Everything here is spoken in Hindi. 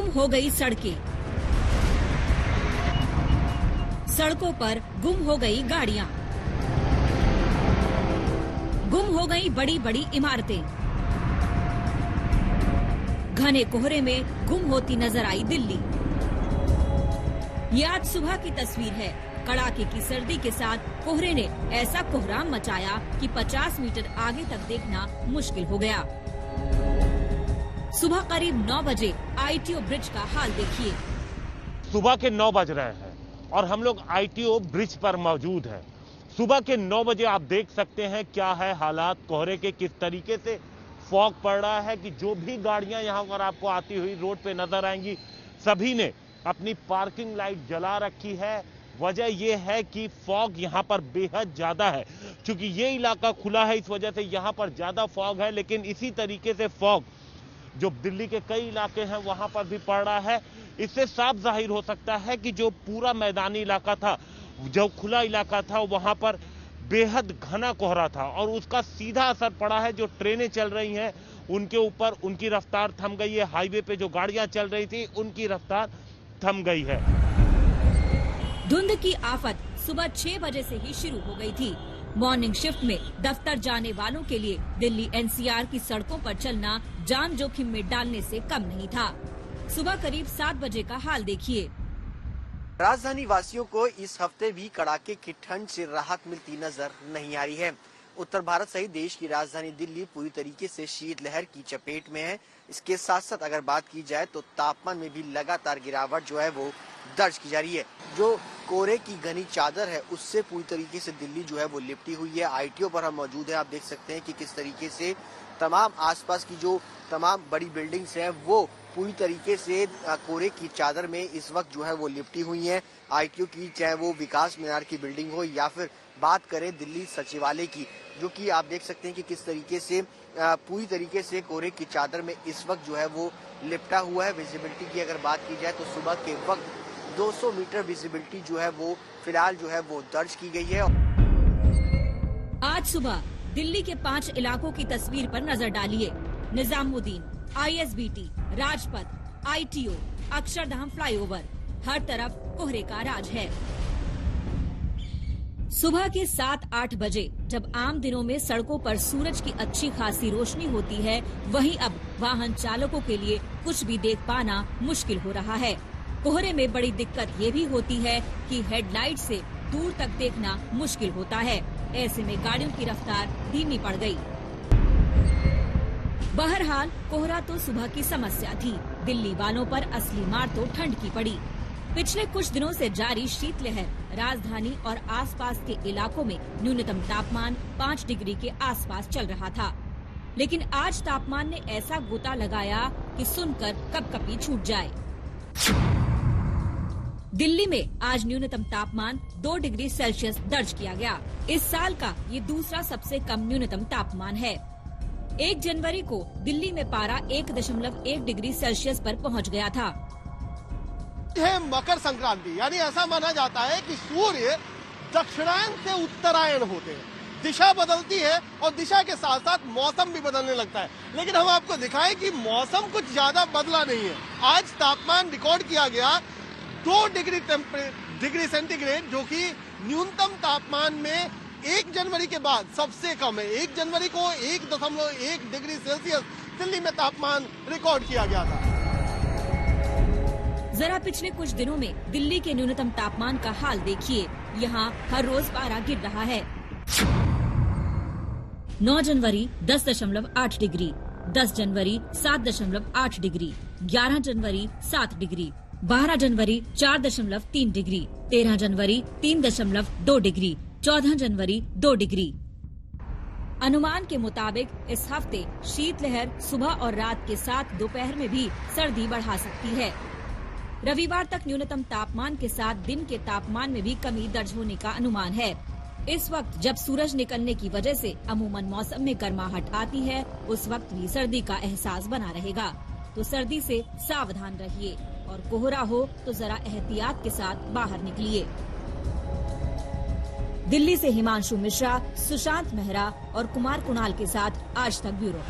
गुम हो गई सड़कें, सड़कों पर गुम हो गई गाड़ियां, गुम हो गई बड़ी बड़ी इमारतें। घने कोहरे में गुम होती नजर आई दिल्ली। ये आज सुबह की तस्वीर है। कड़ाके की सर्दी के साथ कोहरे ने ऐसा कोहराम मचाया कि 50 मीटर आगे तक देखना मुश्किल हो गया। सुबह करीब 9 बजे आईटीओ ब्रिज का हाल देखिए। सुबह के 9 बज रहे हैं और हम लोग आईटीओ ब्रिज पर मौजूद हैं। सुबह के 9 बजे आप देख सकते हैं क्या है हालात कोहरे के, किस तरीके से फॉग पड़ रहा है कि जो भी गाड़ियां यहां पर आपको आती हुई रोड पे नजर आएंगी, सभी ने अपनी पार्किंग लाइट जला रखी है। वजह यह है कि फॉग यहां पर बेहद ज्यादा है। क्योंकि ये इलाका खुला है, इस वजह से यहां पर ज्यादा फॉग है। लेकिन इसी तरीके से फॉग जो दिल्ली के कई इलाके हैं वहां पर भी पड़ रहा है। इससे साफ जाहिर हो सकता है कि जो पूरा मैदानी इलाका था, जो खुला इलाका था, वहां पर बेहद घना कोहरा था और उसका सीधा असर पड़ा है। जो ट्रेनें चल रही हैं उनके ऊपर, उनकी रफ्तार थम गई है। हाईवे पे जो गाड़ियां चल रही थी उनकी रफ्तार थम गई है। धुंध की आफत सुबह 6 बजे से ही शुरू हो गई थी। मॉर्निंग शिफ्ट में दफ्तर जाने वालों के लिए दिल्ली एनसीआर की सड़कों पर चलना जान जोखिम में डालने से कम नहीं था। सुबह करीब 7 बजे का हाल देखिए। राजधानी वासियों को इस हफ्ते भी कड़ाके की ठंड से राहत मिलती नजर नहीं आ रही है। उत्तर भारत सहित देश की राजधानी दिल्ली पूरी तरीके से शीतलहर की चपेट में है। इसके साथ साथ अगर बात की जाए तो तापमान में भी लगातार गिरावट जो है वो दर्ज की जा रही है। जो कोहरे की घनी चादर है उससे पूरी तरीके से दिल्ली जो है वो लिपटी हुई है। आईटीओ पर हम मौजूद है। आप देख सकते हैं कि किस तरीके से तमाम आसपास की जो तमाम बड़ी बिल्डिंग्स हैं वो पूरी तरीके से कोहरे की चादर में इस वक्त जो है वो लिपटी हुई हैं। आईटीओ की, चाहे वो विकास मीनार की बिल्डिंग हो या फिर बात करें दिल्ली सचिवालय की, जो कि आप देख सकते हैं कि किस तरीके से पूरी तरीके से कोहरे की चादर में इस वक्त जो है वो लिपटा हुआ है। विजिबिलिटी की अगर बात की जाए तो सुबह के वक्त 200 मीटर विजिबिलिटी जो है वो फिलहाल जो है वो दर्ज की गई है। आज सुबह दिल्ली के 5 इलाकों की तस्वीर पर नजर डालिए। Nizamuddin, ISBT, Rajpath, ITO, Akshardham flyover, हर तरफ कोहरे का राज है। सुबह के 7-8 बजे जब आम दिनों में सड़कों पर सूरज की अच्छी खासी रोशनी होती है, वहीं अब वाहन चालकों के लिए कुछ भी देख पाना मुश्किल हो रहा है। कोहरे में बड़ी दिक्कत ये भी होती है कि हेडलाइट से दूर तक देखना मुश्किल होता है। ऐसे में गाड़ियों की रफ्तार धीमी पड़ गई। बहरहाल कोहरा तो सुबह की समस्या थी। दिल्ली वालों पर असली मार तो ठंड की पड़ी। पिछले कुछ दिनों से जारी शीतलहर राजधानी और आसपास के इलाकों में न्यूनतम तापमान 5 डिग्री के आसपास चल रहा था। लेकिन आज तापमान ने ऐसा गोता लगाया कि सुनकर कपकपी छूट जाए। दिल्ली में आज न्यूनतम तापमान 2 डिग्री सेल्सियस दर्ज किया गया। इस साल का ये दूसरा सबसे कम न्यूनतम तापमान है। 1 जनवरी को दिल्ली में पारा 1.1 डिग्री सेल्सियस पर पहुंच गया था। है मकर संक्रांति, यानी ऐसा माना जाता है कि सूर्य दक्षिणायन से उत्तरायण होते हैं, दिशा बदलती है और दिशा के साथ साथ मौसम भी बदलने लगता है। लेकिन हम आपको दिखाएं कि मौसम कुछ ज्यादा बदला नहीं है। आज तापमान रिकॉर्ड किया गया 2 डिग्री सेंटीग्रेड, जो कि न्यूनतम तापमान में 1 जनवरी के बाद सबसे कम है। 1 जनवरी को 1.1 डिग्री सेल्सियस दिल्ली में तापमान रिकॉर्ड किया गया था। जरा पिछले कुछ दिनों में दिल्ली के न्यूनतम तापमान का हाल देखिए। यहाँ हर रोज पारा गिर रहा है। 9 जनवरी 10.8 डिग्री, 10 जनवरी 7.8 डिग्री, 11 जनवरी 7 डिग्री, 12 जनवरी 4.3 डिग्री, 13 जनवरी 3.2 डिग्री, 14 जनवरी 2 डिग्री। अनुमान के मुताबिक इस हफ्ते शीतलहर सुबह और रात के साथ दोपहर में भी सर्दी बढ़ा सकती है। रविवार तक न्यूनतम तापमान के साथ दिन के तापमान में भी कमी दर्ज होने का अनुमान है। इस वक्त जब सूरज निकलने की वजह से अमूमन मौसम में गर्माहट आती है, उस वक्त भी सर्दी का एहसास बना रहेगा। तो सर्दी से सावधान रहिए और कोहरा हो तो जरा एहतियात के साथ बाहर निकलिए। दिल्ली से हिमांशु मिश्रा, सुशांत मेहरा और कुमार कुणाल के साथ आज तक ब्यूरो।